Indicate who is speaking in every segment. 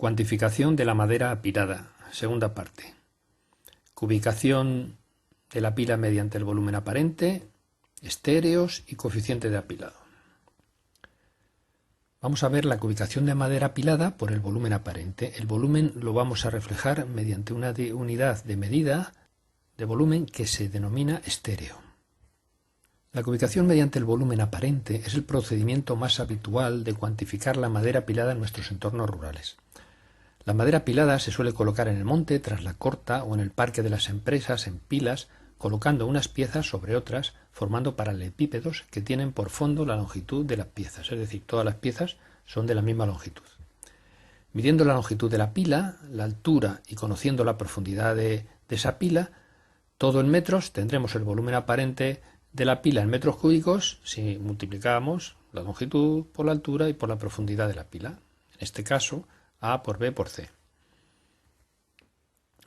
Speaker 1: Cuantificación de la madera apilada. Segunda parte. Cubicación de la pila mediante el volumen aparente, estéreos y coeficiente de apilado. Vamos a ver la cubicación de madera apilada por el volumen aparente. El volumen lo vamos a reflejar mediante una unidad de medida de volumen que se denomina estéreo. La cubicación mediante el volumen aparente es el procedimiento más habitual de cuantificar la madera apilada en nuestros entornos rurales. La madera apilada se suele colocar en el monte, tras la corta o en el parque de las empresas en pilas, colocando unas piezas sobre otras, formando paralelepípedos que tienen por fondo la longitud de las piezas, es decir, todas las piezas son de la misma longitud. Midiendo la longitud de la pila, la altura y conociendo la profundidad de esa pila, todo en metros, tendremos el volumen aparente de la pila en metros cúbicos si multiplicamos la longitud por la altura y por la profundidad de la pila. En este caso, A por B por C.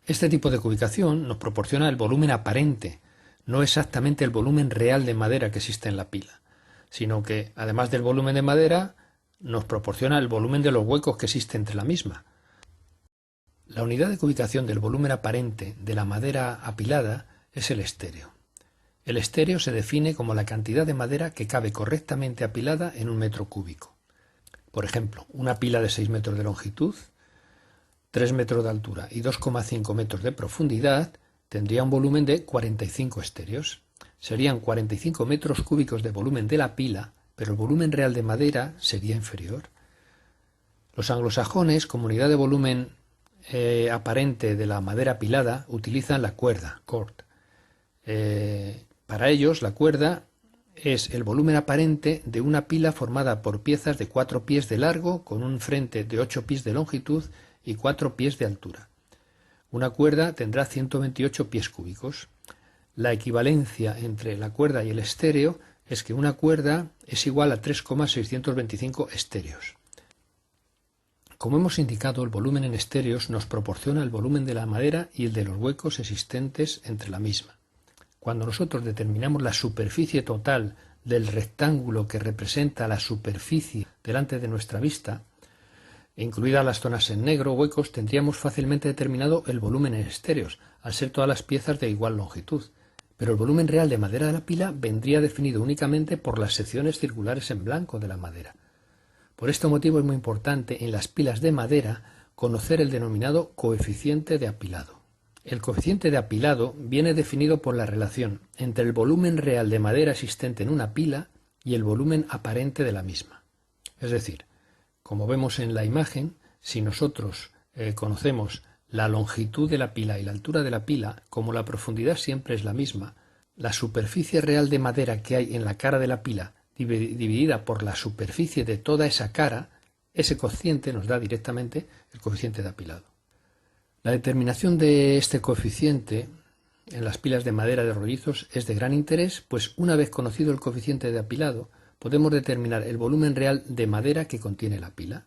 Speaker 1: Este tipo de cubicación nos proporciona el volumen aparente, no exactamente el volumen real de madera que existe en la pila, sino que, además del volumen de madera, nos proporciona el volumen de los huecos que existe entre la misma. La unidad de cubicación del volumen aparente de la madera apilada es el estéreo. El estéreo se define como la cantidad de madera que cabe correctamente apilada en un metro cúbico. Por ejemplo, una pila de 6 metros de longitud, 3 metros de altura y 2,5 metros de profundidad tendría un volumen de 45 estéreos. Serían 45 metros cúbicos de volumen de la pila, pero el volumen real de madera sería inferior. Los anglosajones, como unidad de volumen aparente de la madera apilada, utilizan la cuerda, cord. Para ellos, la cuerda es el volumen aparente de una pila formada por piezas de 4 pies de largo con un frente de 8 pies de longitud y 4 pies de altura. Una cuerda tendrá 128 pies cúbicos. La equivalencia entre la cuerda y el estéreo es que una cuerda es igual a 3,625 estéreos. Como hemos indicado, el volumen en estéreos nos proporciona el volumen de la madera y el de los huecos existentes entre la misma. Cuando nosotros determinamos la superficie total del rectángulo que representa la superficie delante de nuestra vista, incluidas las zonas en negro, huecos, tendríamos fácilmente determinado el volumen en estéreos, al ser todas las piezas de igual longitud. Pero el volumen real de madera de la pila vendría definido únicamente por las secciones circulares en blanco de la madera. Por este motivo es muy importante en las pilas de madera conocer el denominado coeficiente de apilado. El coeficiente de apilado viene definido por la relación entre el volumen real de madera existente en una pila y el volumen aparente de la misma. Es decir, como vemos en la imagen, si nosotros conocemos la longitud de la pila y la altura de la pila, como la profundidad siempre es la misma, la superficie real de madera que hay en la cara de la pila dividida por la superficie de toda esa cara, ese cociente nos da directamente el coeficiente de apilado. La determinación de este coeficiente en las pilas de madera de rollizos es de gran interés, pues una vez conocido el coeficiente de apilado, podemos determinar el volumen real de madera que contiene la pila.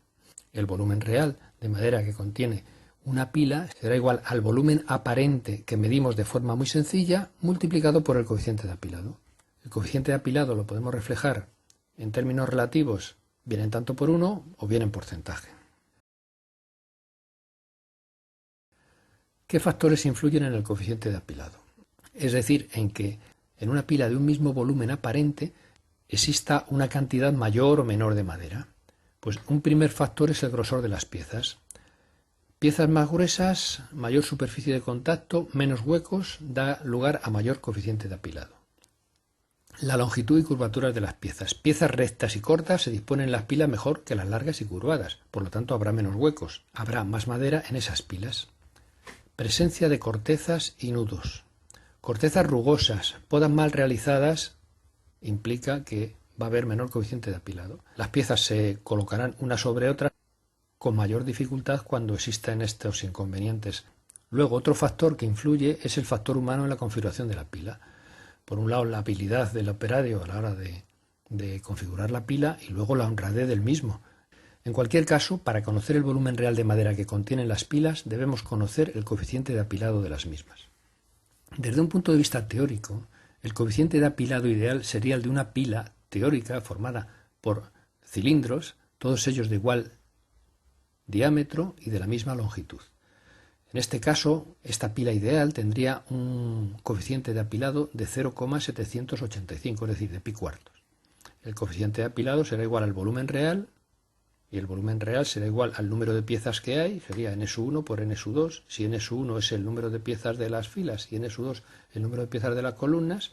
Speaker 1: El volumen real de madera que contiene una pila será igual al volumen aparente que medimos de forma muy sencilla multiplicado por el coeficiente de apilado. El coeficiente de apilado lo podemos reflejar en términos relativos, bien en tanto por 1 o bien en porcentaje. ¿Qué factores influyen en el coeficiente de apilado? Es decir, en que en una pila de un mismo volumen aparente exista una cantidad mayor o menor de madera. Pues un primer factor es el grosor de las piezas. Piezas más gruesas, mayor superficie de contacto, menos huecos, da lugar a mayor coeficiente de apilado. La longitud y curvaturas de las piezas. Piezas rectas y cortas se disponen en las pilas mejor que las largas y curvadas, por lo tanto habrá menos huecos, habrá más madera en esas pilas. Presencia de cortezas y nudos. Cortezas rugosas, podas mal realizadas, implica que va a haber menor coeficiente de apilado. Las piezas se colocarán una sobre otra con mayor dificultad cuando existan estos inconvenientes. Luego, otro factor que influye es el factor humano en la configuración de la pila. Por un lado, la habilidad del operario a la hora de configurar la pila y luego la honradez del mismo. En cualquier caso, para conocer el volumen real de madera que contienen las pilas, debemos conocer el coeficiente de apilado de las mismas. Desde un punto de vista teórico, el coeficiente de apilado ideal sería el de una pila teórica formada por cilindros, todos ellos de diámetro y de la misma longitud. En este caso, esta pila ideal tendría un coeficiente de apilado de 0,785, es decir, de pi cuartos. El coeficiente de apilado será igual al volumen real, y el volumen real será igual al número de piezas que hay, sería n-1 por n-2. Si n-1 es el número de piezas de las filas y n-2 el número de piezas de las columnas,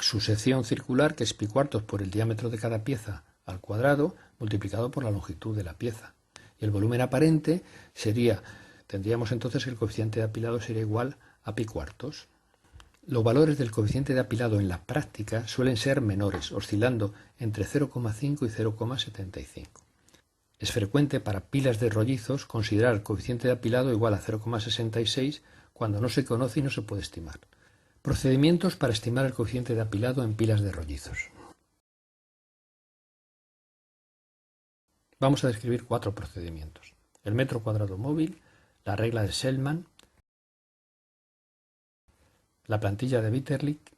Speaker 1: su sección circular, que es pi cuartos por el diámetro de cada pieza al cuadrado, multiplicado por la longitud de la pieza. Y el volumen aparente tendríamos entonces que el coeficiente de apilado sería igual a pi cuartos. Los valores del coeficiente de apilado en la práctica suelen ser menores, oscilando entre 0,5 y 0,75. Es frecuente para pilas de rollizos considerar el coeficiente de apilado igual a 0,66 cuando no se conoce y no se puede estimar. Procedimientos para estimar el coeficiente de apilado en pilas de rollizos. Vamos a describir 4 procedimientos: el metro cuadrado móvil, la regla de Selman, la plantilla de Bitterlich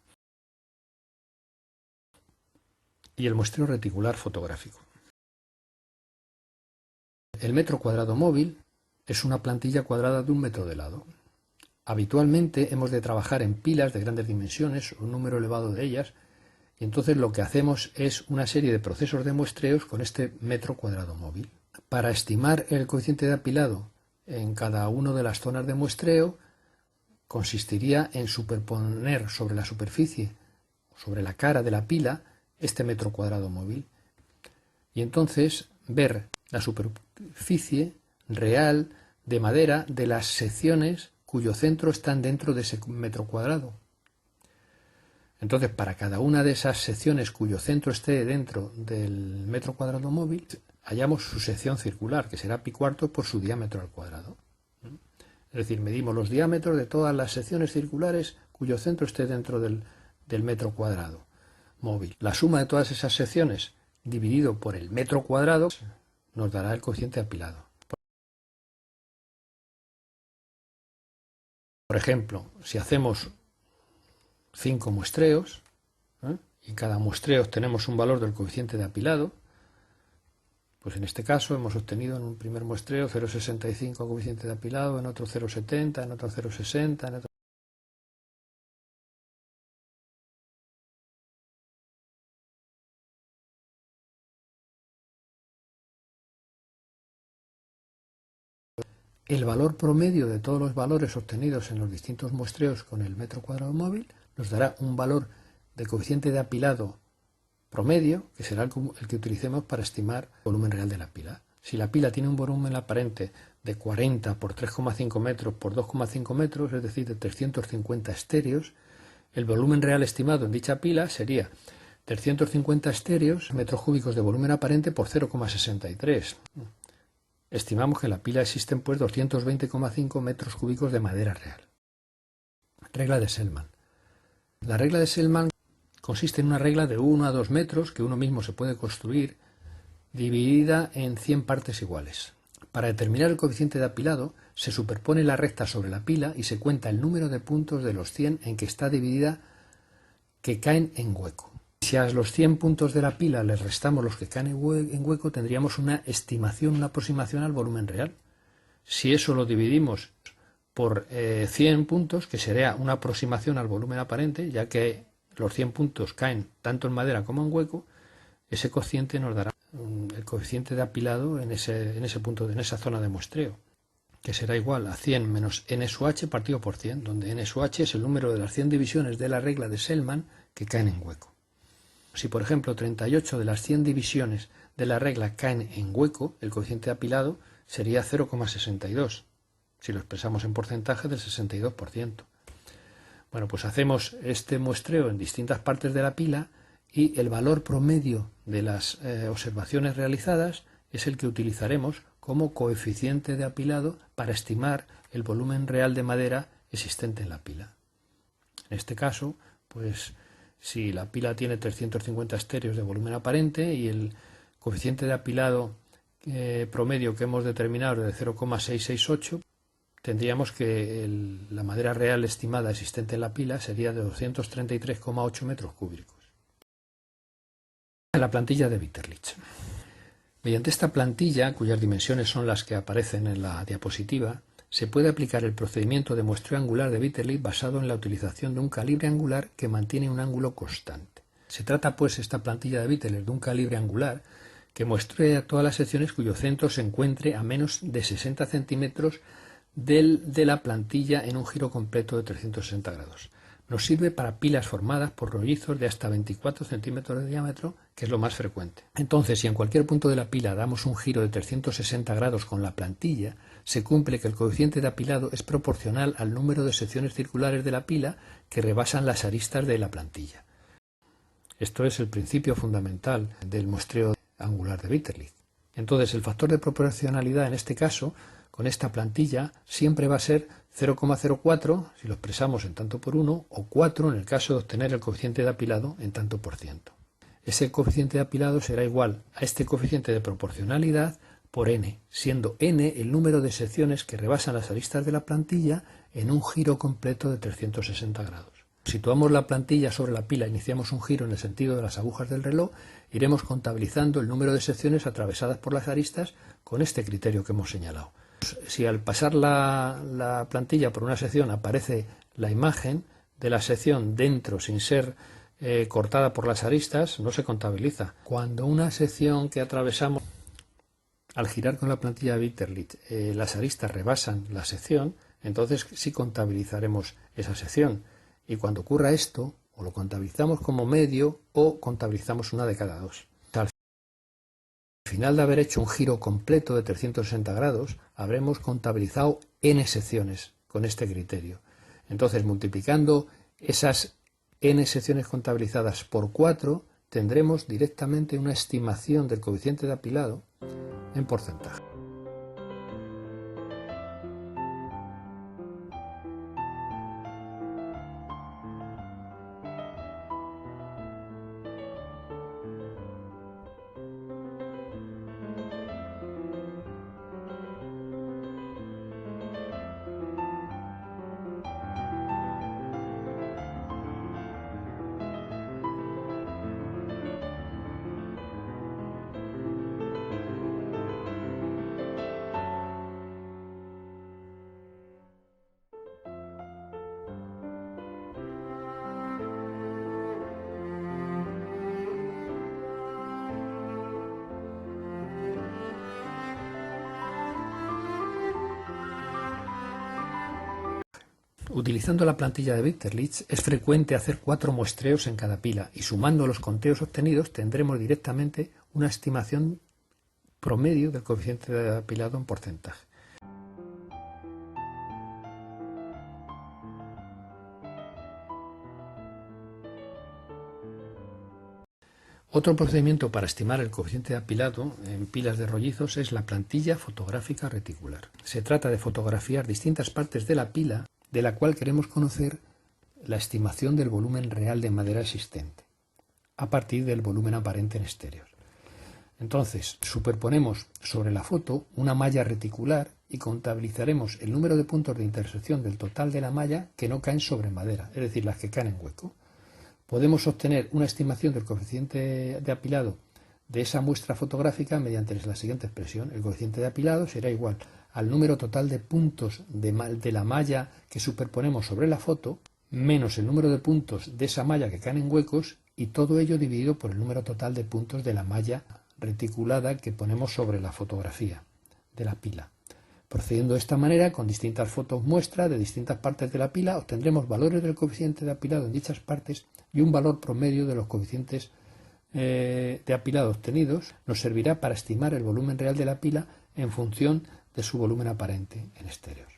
Speaker 1: y el muestreo reticular fotográfico. El metro cuadrado móvil es una plantilla cuadrada de 1 metro de lado. Habitualmente hemos de trabajar en pilas de grandes dimensiones, un número elevado de ellas, y entonces lo que hacemos es una serie de procesos de muestreos con este metro cuadrado móvil. Para estimar el coeficiente de apilado en cada una de las zonas de muestreo, consistiría en superponer sobre la superficie, sobre la cara de la pila, este metro cuadrado móvil, y entonces ver la superficie real de madera de las secciones cuyo centro están dentro de ese metro cuadrado. Entonces, para cada una de esas secciones cuyo centro esté dentro del metro cuadrado móvil, hallamos su sección circular, que será pi cuartos por su diámetro al cuadrado. Es decir, medimos los diámetros de todas las secciones circulares cuyo centro esté dentro del metro cuadrado móvil. La suma de todas esas secciones dividido por el metro cuadrado nos dará el coeficiente de apilado. Por ejemplo, si hacemos 5 muestreos, y en cada muestreo obtenemos un valor del coeficiente de apilado, pues en este caso hemos obtenido en un primer muestreo 0,65 coeficiente de apilado, en otro 0,70, en otro 0,60, en otro... El valor promedio de todos los valores obtenidos en los distintos muestreos con el metro cuadrado móvil nos dará un valor de coeficiente de apilado promedio, que será el que utilicemos para estimar el volumen real de la pila. Si la pila tiene un volumen aparente de 40 por 3,5 metros por 2,5 metros, es decir, de 350 estéreos, el volumen real estimado en dicha pila sería 350 estéreos, metros cúbicos de volumen aparente por 0,63. Estimamos que en la pila existen pues 220,5 metros cúbicos de madera real. Regla de Selman. La regla de Selman consiste en una regla de 1 a 2 metros que uno mismo se puede construir, dividida en 100 partes iguales. Para determinar el coeficiente de apilado, se superpone la recta sobre la pila y se cuenta el número de puntos de los 100 en que está dividida que caen en hueco. Si a los 100 puntos de la pila les restamos los que caen en hueco, tendríamos una estimación, una aproximación al volumen real. Si eso lo dividimos por 100 puntos, que sería una aproximación al volumen aparente, ya que los 100 puntos caen tanto en madera como en hueco, ese cociente nos dará el coeficiente de apilado en ese punto, en esa zona de muestreo, que será igual a 100 menos n sub h partido por 100, donde n sub h es el número de las 100 divisiones de la regla de Selman que caen en hueco. Si, por ejemplo, 38 de las 100 divisiones de la regla caen en hueco, el coeficiente de apilado sería 0,62, si lo expresamos en porcentaje del 62%. Bueno, pues hacemos este muestreo en distintas partes de la pila y el valor promedio de las observaciones realizadas es el que utilizaremos como coeficiente de apilado para estimar el volumen real de madera existente en la pila. En este caso, pues si la pila tiene 350 estéreos de volumen aparente y el coeficiente de apilado promedio que hemos determinado es de 0,668, tendríamos que la madera real estimada existente en la pila sería de 233,8 metros cúbicos. La plantilla de Bitterlich. Mediante esta plantilla, cuyas dimensiones son las que aparecen en la diapositiva, se puede aplicar el procedimiento de muestreo angular de Bitterlich basado en la utilización de un calibre angular que mantiene un ángulo constante. Se trata, pues, esta plantilla de Bitterlich de un calibre angular que muestrea todas las secciones cuyo centro se encuentre a menos de 60 centímetros de la plantilla en un giro completo de 360 grados. Nos sirve para pilas formadas por rollizos de hasta 24 centímetros de diámetro, que es lo más frecuente. Entonces, si en cualquier punto de la pila damos un giro de 360 grados con la plantilla, se cumple que el coeficiente de apilado es proporcional al número de secciones circulares de la pila que rebasan las aristas de la plantilla. Esto es el principio fundamental del muestreo angular de Bitterlich. Entonces, el factor de proporcionalidad en este caso, con esta plantilla, siempre va a ser 0,04 si lo expresamos en tanto por 1 o 4 en el caso de obtener el coeficiente de apilado en tanto por ciento. Ese coeficiente de apilado será igual a este coeficiente de proporcionalidad por n, siendo n el número de secciones que rebasan las aristas de la plantilla en un giro completo de 360 grados. Situamos la plantilla sobre la pila, iniciamos un giro en el sentido de las agujas del reloj, iremos contabilizando el número de secciones atravesadas por las aristas con este criterio que hemos señalado. Si al pasar la plantilla por una sección aparece la imagen de la sección dentro sin ser cortada por las aristas, no se contabiliza. Cuando una sección que atravesamos, al girar con la plantilla de Bitterlich, las aristas rebasan la sección, entonces sí contabilizaremos esa sección. Y cuando ocurra esto, o lo contabilizamos como medio o contabilizamos una de cada dos. Al final de haber hecho un giro completo de 360 grados, habremos contabilizado n secciones con este criterio. Entonces, multiplicando esas n secciones contabilizadas por 4, tendremos directamente una estimación del coeficiente de apilado en porcentaje. Utilizando la plantilla de Bitterlich es frecuente hacer 4 muestreos en cada pila y sumando los conteos obtenidos tendremos directamente una estimación promedio del coeficiente de apilado en porcentaje. Otro procedimiento para estimar el coeficiente de apilado en pilas de rollizos es la plantilla fotográfica reticular. Se trata de fotografiar distintas partes de la pila de la cual queremos conocer la estimación del volumen real de madera existente, a partir del volumen aparente en estéreos. Entonces, superponemos sobre la foto una malla reticular y contabilizaremos el número de puntos de intersección del total de la malla que no caen sobre madera, es decir, las que caen en hueco. Podemos obtener una estimación del coeficiente de apilado de esa muestra fotográfica mediante la siguiente expresión. El coeficiente de apilado será igual al número total de puntos de la malla que superponemos sobre la foto, menos el número de puntos de esa malla que caen en huecos, y todo ello dividido por el número total de puntos de la malla reticulada que ponemos sobre la fotografía de la pila. Procediendo de esta manera, con distintas fotos muestra de distintas partes de la pila, obtendremos valores del coeficiente de apilado en dichas partes y un valor promedio de los coeficientes de apilado obtenidos. Nos servirá para estimar el volumen real de la pila en función de su volumen aparente en estéreos.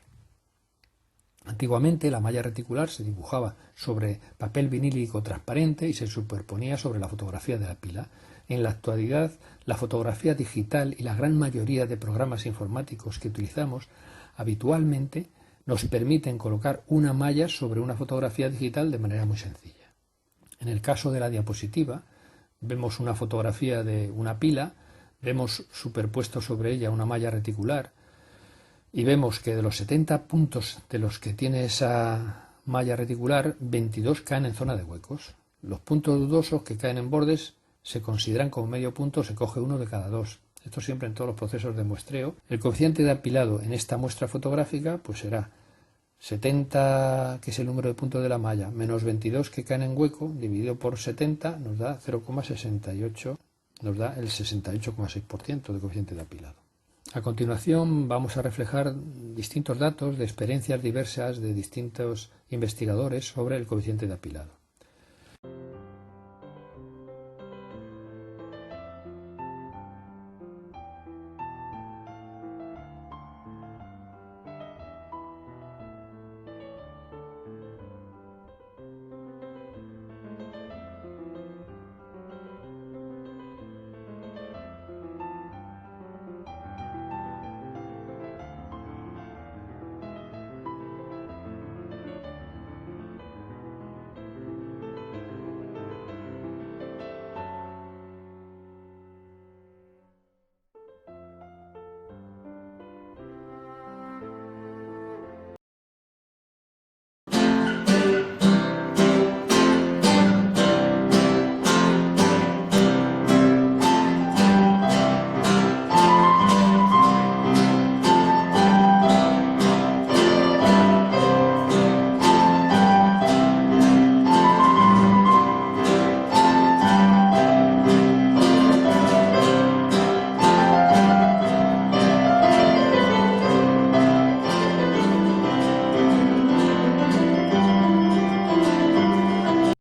Speaker 1: Antiguamente la malla reticular se dibujaba sobre papel vinílico transparente y se superponía sobre la fotografía de la pila. En la actualidad, la fotografía digital y la gran mayoría de programas informáticos que utilizamos habitualmente nos permiten colocar una malla sobre una fotografía digital de manera muy sencilla. En el caso de la diapositiva, vemos una fotografía de una pila, vemos superpuesto sobre ella una malla reticular y vemos que de los 70 puntos de los que tiene esa malla reticular, 22 caen en zona de huecos. Los puntos dudosos que caen en bordes se consideran como medio punto, se coge uno de cada dos. Esto siempre en todos los procesos de muestreo. El coeficiente de apilado en esta muestra fotográfica pues será 70, que es el número de puntos de la malla, menos 22 que caen en hueco, dividido por 70, nos da 0,68, nos da el 68,6% de coeficiente de apilado. A continuación vamos a reflejar distintos datos de experiencias diversas de distintos investigadores sobre el coeficiente de apilado.